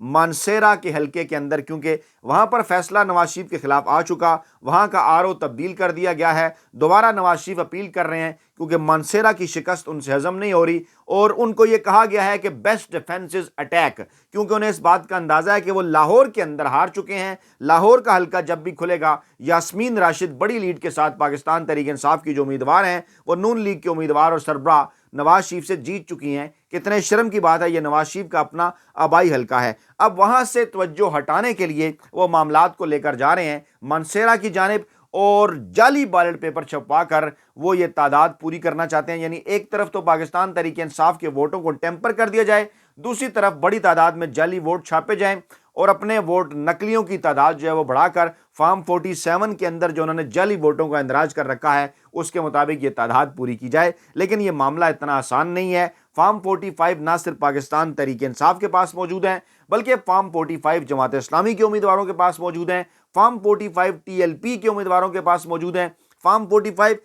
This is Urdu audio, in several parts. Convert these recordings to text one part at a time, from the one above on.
مانسیرا کے حلقے کے اندر، کیونکہ وہاں پر فیصلہ نواز شریف کے خلاف آ چکا، وہاں کا RO تبدیل کر دیا گیا ہے، دوبارہ نواز شریف اپیل کر رہے ہیں کیونکہ مانسیرا کی شکست ان سے ہضم نہیں ہو رہی، اور ان کو یہ کہا گیا ہے کہ بیسٹ ڈیفنس از اٹیک، کیونکہ انہیں اس بات کا اندازہ ہے کہ وہ لاہور کے اندر ہار چکے ہیں۔ لاہور کا حلقہ جب بھی کھلے گا، یاسمین راشد بڑی لیڈ کے ساتھ پاکستان تحریک انصاف کی جو امیدوار ہیں، وہ نون لیگ کے امیدوار اور سربراہ نواز شریف سے جیت چکی ہیں۔ کتنے شرم کی بات ہے، یہ نواز شریف کا اپنا آبائی حلقہ ہے۔ اب وہاں سے توجہ ہٹانے کے لیے وہ معاملات کو لے کر جا رہے ہیں مانسیرا کی جانب، اور جعلی بیلٹ پیپر چھپوا کر وہ یہ تعداد پوری کرنا چاہتے ہیں۔ یعنی ایک طرف تو پاکستان تحریک انصاف کے ووٹوں کو ٹیمپر کر دیا جائے، دوسری طرف بڑی تعداد میں جعلی ووٹ چھاپے جائیں، اور اپنے ووٹ نقلیوں کی تعداد جو ہے وہ بڑھا کر فارم 47 کے اندر جو انہوں نے جعلی ووٹوں کا اندراج کر رکھا ہے اس کے مطابق یہ تعداد پوری کی جائے۔ لیکن یہ معاملہ اتنا آسان نہیں ہے۔ فارم 45 نہ صرف پاکستان تحریک انصاف کے پاس موجود ہیں، بلکہ فارم 45 جماعت اسلامی کے امیدواروں کے پاس موجود ہیں، فارم 45 TLP کے امیدواروں کے پاس موجود ہیں، فارم 45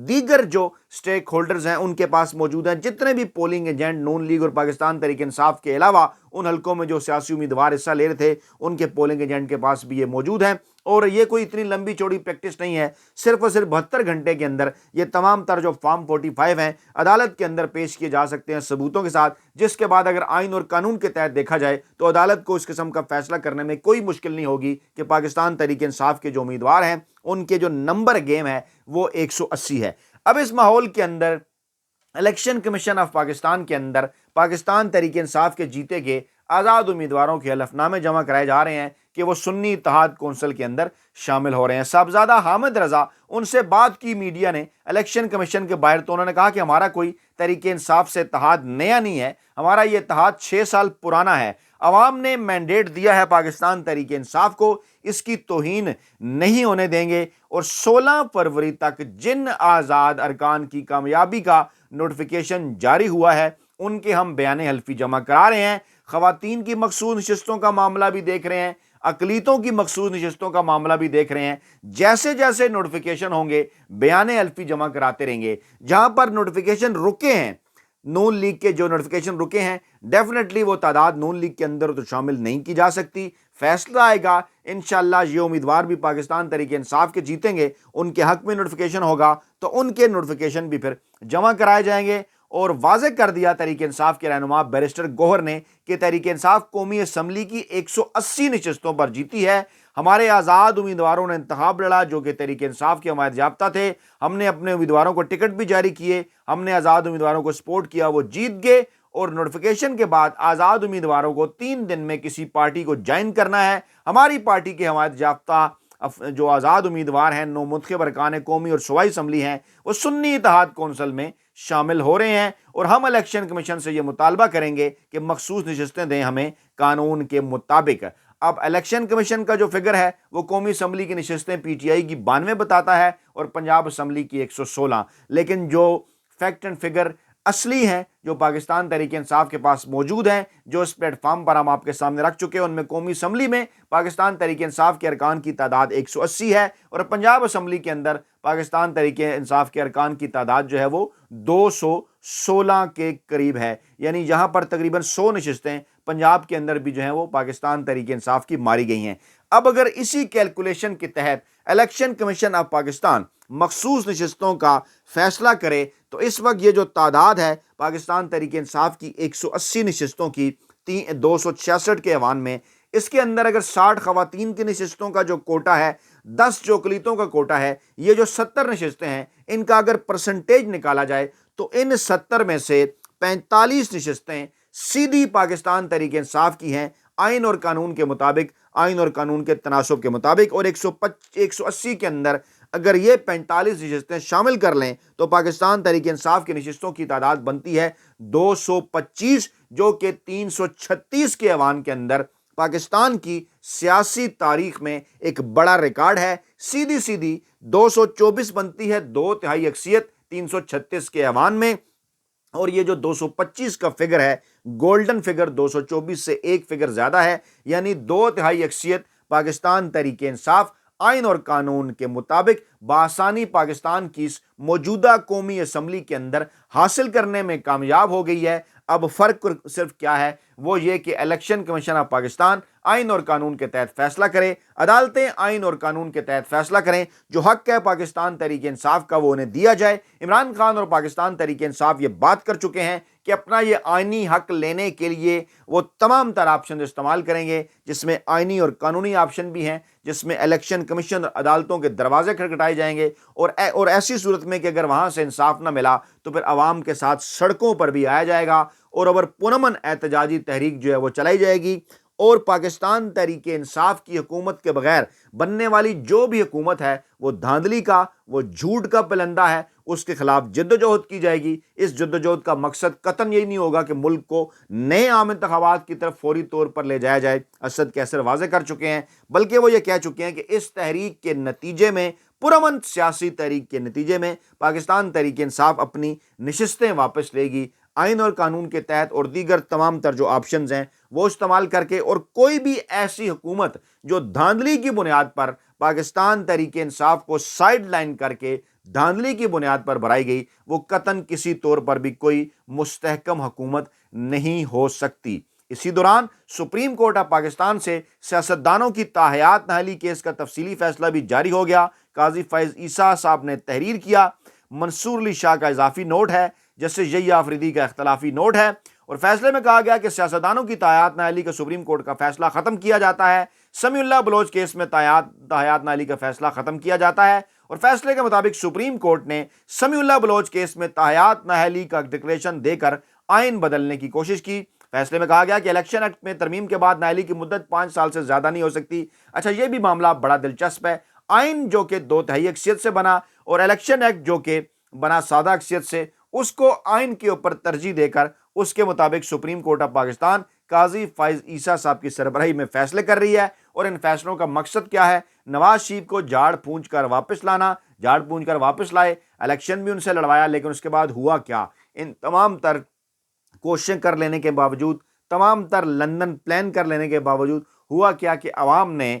دیگر جو سٹیک ہولڈرز ہیں ان کے پاس موجود ہیں۔ جتنے بھی پولنگ ایجنٹ نون لیگ اور پاکستان تحریک انصاف کے علاوہ ان حلقوں میں جو سیاسی امیدوار حصہ لے رہے تھے ان کے پولنگ ایجنٹ کے پاس بھی یہ موجود ہیں، اور یہ کوئی اتنی لمبی چوڑی پریکٹس نہیں ہے۔ صرف اور صرف 72 گھنٹے کے اندر یہ تمام تر جو فارم 45 ہیں عدالت کے اندر پیش کیے جا سکتے ہیں ثبوتوں کے ساتھ، جس کے بعد اگر آئین اور قانون کے تحت دیکھا جائے تو عدالت کو اس قسم کا فیصلہ کرنے میں کوئی مشکل نہیں ہوگی کہ پاکستان تحریک انصاف کے جو امیدوار ہیں ان کے جو نمبر گیم ہے وہ 180 ہے۔ اب اس ماحول کے اندر الیکشن کمیشن آف پاکستان کے اندر پاکستان تحریک انصاف کے جیتے گئے آزاد امیدواروں کے حلف نامے جمع کرائے جا رہے ہیں کہ وہ سنی اتحاد کونسل کے اندر شامل ہو رہے ہیں۔ صاحبزادہ حامد رضا ان سے بات کی میڈیا نے الیکشن کمیشن کے باہر، تو انہوں نے کہا کہ ہمارا کوئی تحریک انصاف سے اتحاد نیا نہیں ہے، ہمارا یہ اتحاد 6 سال پرانا ہے۔ عوام نے مینڈیٹ دیا ہے پاکستان تحریک انصاف کو، اس کی توہین نہیں ہونے دیں گے، اور 16 فروری تک جن آزاد ارکان کی کامیابی کا نوٹیفیکیشن جاری ہوا ہے ان کے ہم بیان حلفی جمع کرا رہے ہیں۔ خواتین کی مخصوص نشستوں کا معاملہ بھی دیکھ رہے ہیں، اقلیتوں کی مخصوص نشستوں کا معاملہ بھی دیکھ رہے ہیں۔ جیسے جیسے نوٹیفیکیشن ہوں گے بیان حلفی جمع کراتے رہیں گے۔ جہاں پر نوٹیفیکیشن رکے ہیں، نون لیگ کے جو نوٹیفیکیشن رکے ہیں، ڈیفینیٹلی وہ تعداد نون لیگ کے اندر تو شامل نہیں کی جا سکتی۔ فیصلہ آئے گا انشاءاللہ، یہ امیدوار بھی پاکستان تحریک انصاف کے جیتیں گے، ان کے حق میں نوٹیفیکیشن ہوگا تو ان کے نوٹیفیکیشن بھی پھر جمع کرائے جائیں گے۔ اور واضح کر دیا تحریک انصاف کے رہنما بیرسٹر گوہر نے کہ تحریک انصاف قومی اسمبلی کی 180 نشستوں پر جیتی ہے۔ ہمارے آزاد امیدواروں نے انتخاب لڑا جو کہ تحریک انصاف کے حمایت یافتہ تھے، ہم نے اپنے امیدواروں کو ٹکٹ بھی جاری کیے، ہم نے آزاد امیدواروں کو سپورٹ کیا، وہ جیت گئے۔ اور نوٹیفیکیشن کے بعد آزاد امیدواروں کو 3 دن میں کسی پارٹی کو جوائن کرنا ہے۔ ہماری پارٹی کے حمایت یافتہ جو آزاد امیدوار ہیں، 9 منتخب ارکان قومی اور صوبائی اسمبلی ہیں، وہ سنی اتحاد کونسل میں شامل ہو رہے ہیں، اور ہم الیکشن کمیشن سے یہ مطالبہ کریں گے کہ مخصوص نشستیں دیں ہمیں قانون کے مطابق۔ اب الیکشن کمیشن کا جو فگر ہے وہ قومی اسمبلی کی نشستیں PTI کی 92 بتاتا ہے اور پنجاب اسمبلی کی 116، لیکن جو فیکٹ اینڈ فگر اصلی ہیں جو پاکستان تحریک انصاف کے پاس موجود ہیں، جو اس پلیٹ فارم پر ہم آپ کے سامنے رکھ چکے ہیں، ان میں قومی اسمبلی میں پاکستان تحریک انصاف کے ارکان کی تعداد 180 ہے، اور پنجاب اسمبلی کے اندر پاکستان تحریک انصاف کے ارکان کی تعداد جو ہے وہ 216 کے قریب ہے۔ یعنی یہاں پر تقریباً 100 نشستیں پنجاب کے اندر بھی جو ہیں وہ پاکستان تحریک انصاف کی ماری گئی ہیں۔ اب اگر اسی کیلکولیشن کے تحت الیکشن کمیشن آف پاکستان مخصوص نشستوں کا فیصلہ کرے تو اس وقت یہ جو تعداد ہے پاکستان تحریک انصاف کی 180 نشستوں کی 266 کے ایوان میں، اس کے اندر اگر 60 خواتین کی نشستوں کا جو کوٹا ہے، 10 جو اقلیتوں کا کوٹا ہے، یہ جو 70 نشستیں ہیں ان کا اگر پرسنٹیج نکالا جائے تو ان 70 میں سے 45 نشستیں سیدھی پاکستان تحریک انصاف کی ہیں، آئین اور قانون کے مطابق، آئین اور قانون کے تناسب کے مطابق، اور 180 کے اندر اگر یہ 45 نشستیں شامل کر لیں تو پاکستان تحریک انصاف کی نشستوں کی تعداد بنتی ہے 225، جو کہ 336 کے ایوان کے اندر پاکستان کی سیاسی تاریخ میں ایک بڑا ریکارڈ ہے۔ سیدھی سیدھی 224 بنتی ہے 2/3 اکثریت 336 کے ایوان میں، اور یہ جو 225 کا فگر ہے گولڈن فگر 224 سے ایک فگر زیادہ ہے، یعنی 2/3 اکثریت پاکستان تحریک انصاف آئین اور قانون کے مطابق بآسانی پاکستان کی اس موجودہ قومی اسمبلی کے اندر حاصل کرنے میں کامیاب ہو گئی ہے۔ اب فرق صرف کیا ہے، وہ یہ کہ الیکشن کمیشن آف پاکستان آئین اور قانون کے تحت فیصلہ کرے، عدالتیں آئین اور قانون کے تحت فیصلہ کریں، جو حق ہے پاکستان تحریک انصاف کا وہ انہیں دیا جائے۔ عمران خان اور پاکستان تحریک انصاف یہ بات کر چکے ہیں کہ اپنا یہ آئینی حق لینے کے لیے وہ تمام تر آپشن استعمال کریں گے، جس میں آئینی اور قانونی آپشن بھی ہیں، جس میں الیکشن کمیشن اور عدالتوں کے دروازے کھٹکھٹائے جائیں گے، اور ایسی صورت میں کہ اگر وہاں سے انصاف نہ ملا تو پھر عوام کے ساتھ سڑکوں پر بھی آیا جائے گا، اور پرامن احتجاجی تحریک جو ہے وہ چلائی جائے گی، اور پاکستان تحریک انصاف کی حکومت کے بغیر بننے والی جو بھی حکومت ہے وہ دھاندلی کا، وہ جھوٹ کا پلندہ ہے، اس کے خلاف جدوجہد کی جائے گی۔ اس جدوجہد کا مقصد قطعاً یہی نہیں ہوگا کہ ملک کو نئے عام انتخابات کی طرف فوری طور پر لے جایا جائے، اسد کیسر واضح کر چکے ہیں، بلکہ وہ یہ کہہ چکے ہیں کہ اس تحریک کے نتیجے میں، پرامن سیاسی تحریک کے نتیجے میں، پاکستان تحریک انصاف اپنی نشستیں واپس لے گی، آئین اور قانون کے تحت اور دیگر تمام تر جو آپشنز ہیں وہ استعمال کر کے، اور کوئی بھی ایسی حکومت جو دھاندلی کی بنیاد پر پاکستان تحریک انصاف کو سائیڈ لائن کر کے دھاندلی کی بنیاد پر بنائی گئی، وہ قطعاً کسی طور پر بھی کوئی مستحکم حکومت نہیں ہو سکتی۔ اسی دوران سپریم کورٹ آف پاکستان سے سیاستدانوں کی تاحیات نااہلی کیس کا تفصیلی فیصلہ بھی جاری ہو گیا۔ قاضی فیض عیسیٰ صاحب نے تحریر کیا، منصور علی شاہ کا اضافی نوٹ ہے، جسٹس یحییٰ آفریدی کا اختلافی نوٹ ہے، اور فیصلے میں کہا گیا کہ سیاستدانوں کی تاحیات نااہلی کا سپریم کورٹ کا فیصلہ ختم کیا جاتا ہے، سمیع اللہ بلوچ کیس میں تاحیات نااہلی کا فیصلہ ختم کیا جاتا ہے، اور فیصلے کے مطابق سپریم کورٹ نے سمیع اللہ بلوچ کیس میں تاحیات نااہلی کا ڈکلیریشن دے کر آئین بدلنے کی کوشش کی۔ فیصلے میں کہا گیا کہ الیکشن ایکٹ میں ترمیم کے بعد نااہلی کی مدت 5 سال سے زیادہ نہیں ہو سکتی۔ اچھا، یہ بھی معاملہ بڑا دلچسپ ہے، آئین جو کہ 2/3 اکثریت سے بنا اور الیکشن ایکٹ جو کہ بنا سادہ اکثریت سے، اس کو آئین کے اوپر ترجیح دے کر اس کے مطابق سپریم کورٹ آف پاکستان قاضی فیض عیسیٰ صاحب کی سربراہی میں فیصلے کر رہی ہے، اور ان فیصلوں کا مقصد کیا ہے؟ نواز شریف کو جھاڑ پھونچ کر واپس لائے، الیکشن بھی ان سے لڑوایا، لیکن اس کے بعد ہوا کیا؟ ان تمام تر کوششیں کر لینے کے باوجود، تمام تر لندن پلان کر لینے کے باوجود ہوا کیا کہ عوام نے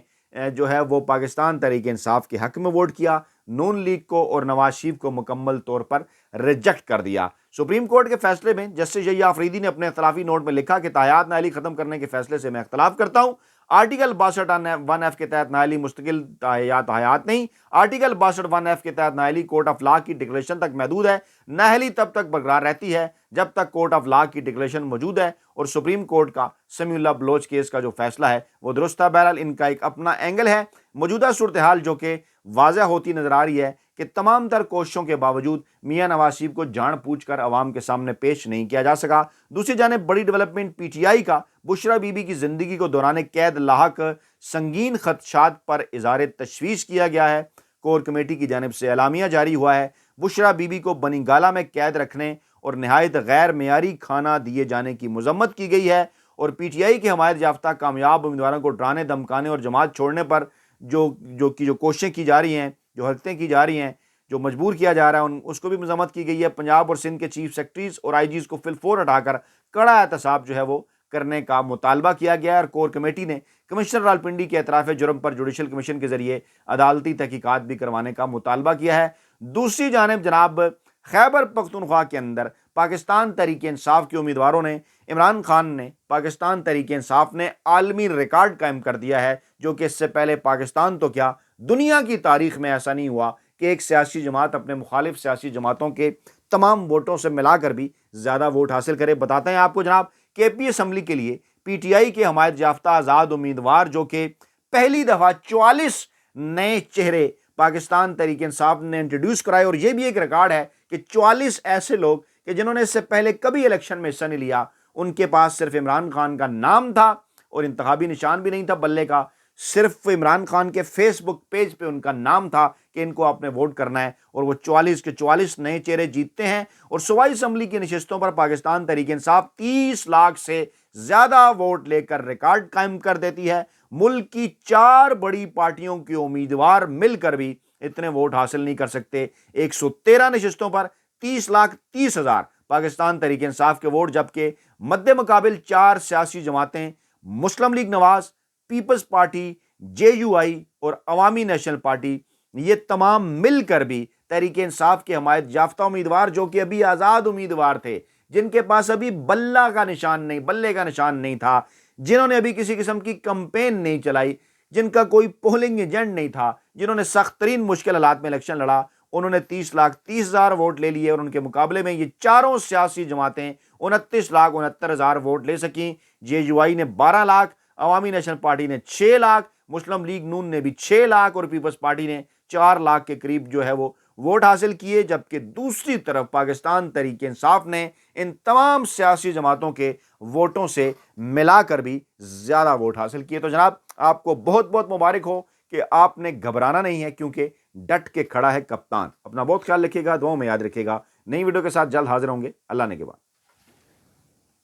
جو ہے وہ پاکستان تحریک انصاف کے حق میں ووٹ کیا، نون لیگ کو اور نواز شریف کو مکمل طور پر ریجیکٹ کر دیا۔ سپریم کورٹ کے فیصلے میں جسٹس یحییٰ آفریدی نے اپنے اختلافی نوٹ میں لکھا کہ تاحیات نااہلی ختم کرنے کے فیصلے سے میں اختلاف کرتا ہوں۔ آرٹیکل 62(1)(f) کے تحت نااہلی مستقل تاحیات نہیں، آرٹیکل 62(1)(f) کے تحت نااہلی کورٹ آف لا کی ڈکلیریشن تک محدود ہے۔ نااہلی تب تک برقرار رہتی ہے جب تک کورٹ آف لا کی ڈکلیریشن موجود ہے، اور سپریم کورٹ کا سمیع اللہ بلوچ کیس کا جو فیصلہ ہے وہ درست تھا۔ بہرحال ان کا ایک اپنا اینگل ہے، موجودہ صورتحال جو کہ واضح ہوتی نظر آ رہی ہے کہ تمام تر کوششوں کے باوجود میاں نواز شریف کو جان پوچھ کر عوام کے سامنے پیش نہیں کیا جا سکا۔ دوسری جانب بڑی ڈیولپمنٹ پی ٹی آئی کا بشریٰ بی بی کی زندگی کو دوران قید لاحق سنگین خدشات پر اظہار تشویش کیا گیا ہے۔ کور کمیٹی کی جانب سے اعلامیہ جاری ہوا ہے، بشریٰ بی بی کو بنی گالہ میں قید رکھنے اور نہایت غیر معیاری کھانا دیے جانے کی مذمت کی گئی ہے، اور پی ٹی آئی کے حمایت یافتہ کامیاب امیدواروں کو ڈرانے، دھمکانے اور جماعت چھوڑنے پر جو کوششیں کی جا رہی ہیں، جو حرکتیں کی جا رہی ہیں، جو مجبور کیا جا رہا ہے، اس کو بھی مذمت کی گئی ہے۔ پنجاب اور سندھ کے چیف سیکرٹریز اور آئی جیز کو فی الفور ہٹا کر کڑا احتساب جو ہے وہ کرنے کا مطالبہ کیا گیا ہے، اور کور کمیٹی نے کمشنر راولپنڈی کے اعتراف جرم پر جوڈیشل کمیشن کے ذریعے عدالتی تحقیقات بھی کروانے کا مطالبہ کیا ہے۔ دوسری جانب جناب خیبر پختونخوا کے اندر پاکستان تحریک انصاف کے امیدواروں نے، عمران خان نے، پاکستان تحریک انصاف نے عالمی ریکارڈ قائم کر دیا ہے، جو کہ اس سے پہلے پاکستان تو کیا دنیا کی تاریخ میں ایسا نہیں ہوا کہ ایک سیاسی جماعت اپنے مخالف سیاسی جماعتوں کے تمام ووٹوں سے ملا کر بھی زیادہ ووٹ حاصل کرے۔ بتاتے ہیں آپ کو جناب کہ اے پی اسمبلی کے لیے پی ٹی آئی کے حمایت یافتہ آزاد امیدوار جو کہ پہلی دفعہ 44 نئے چہرے پاکستان تحریک انصاف نے انٹروڈیوس کرائے، اور یہ بھی ایک ریکارڈ ہے کہ 44 ایسے لوگ کہ جنہوں نے اس سے پہلے کبھی الیکشن میں حصہ نہیں لیا، ان کے پاس صرف عمران خان کا نام تھا اور انتخابی نشان بھی نہیں تھا بلے کا، صرف عمران خان کے فیس بک پیج پہ ان کا نام تھا کہ ان کو آپ نے ووٹ کرنا ہے، اور وہ 44 کے 44 نئے چہرے جیتتے ہیں، اور صوبائی اسمبلی کی نشستوں پر پاکستان تحریک انصاف 30 لاکھ سے زیادہ ووٹ لے کر ریکارڈ قائم کر دیتی ہے۔ ملک کی 4 بڑی پارٹیوں کے امیدوار مل کر بھی اتنے ووٹ حاصل نہیں کر سکتے۔ 113 نشستوں پر 30,30,000 پاکستان تحریک انصاف کے ووٹ، جبکہ مد مقابل 4 سیاسی جماعتیں Muslim League Nawaz, Peoples Party, J U I, اور عوامی نیشنل پارٹی، یہ تمام مل کر بھی تحریک انصاف کے حمایت یافتہ امیدوار جو کہ ابھی آزاد امیدوار تھے، جن کے پاس ابھی بلے کا نشان نہیں تھا، جنہوں نے ابھی کسی قسم کی کمپین نہیں چلائی، جن کا کوئی پولنگ ایجنٹ نہیں تھا، جنہوں نے سخت ترین مشکل حالات میں الیکشن لڑا، انہوں نے 30,30,000 ووٹ لے لیے اور ان کے مقابلے میں یہ چاروں سیاسی جماعتیں 29,69,000 ووٹ لے سکیں۔ جے یو آئی نے 12 لاکھ، عوامی نیشنل پارٹی نے 6 لاکھ، مسلم لیگ نون نے بھی 6 لاکھ اور پیپلز پارٹی نے 4 لاکھ کے قریب جو ہے وہ ووٹ حاصل کیے، جبکہ دوسری طرف پاکستان تحریک انصاف نے ان تمام سیاسی جماعتوں کے ووٹوں سے ملا کر بھی زیادہ ووٹ حاصل کیے۔ تو جناب آپ کو بہت بہت مبارک ہو کہ آپ نے گھبرانا نہیں ہے، کیونکہ ڈٹ کے کھڑا ہے کپتان۔ اپنا بہت خیال رکھیے گا، دعاؤں میں یاد رکھیے گا۔ نئی ویڈیو کے ساتھ جلد حاضر ہوں گے۔ اللہ نے کے بعد۔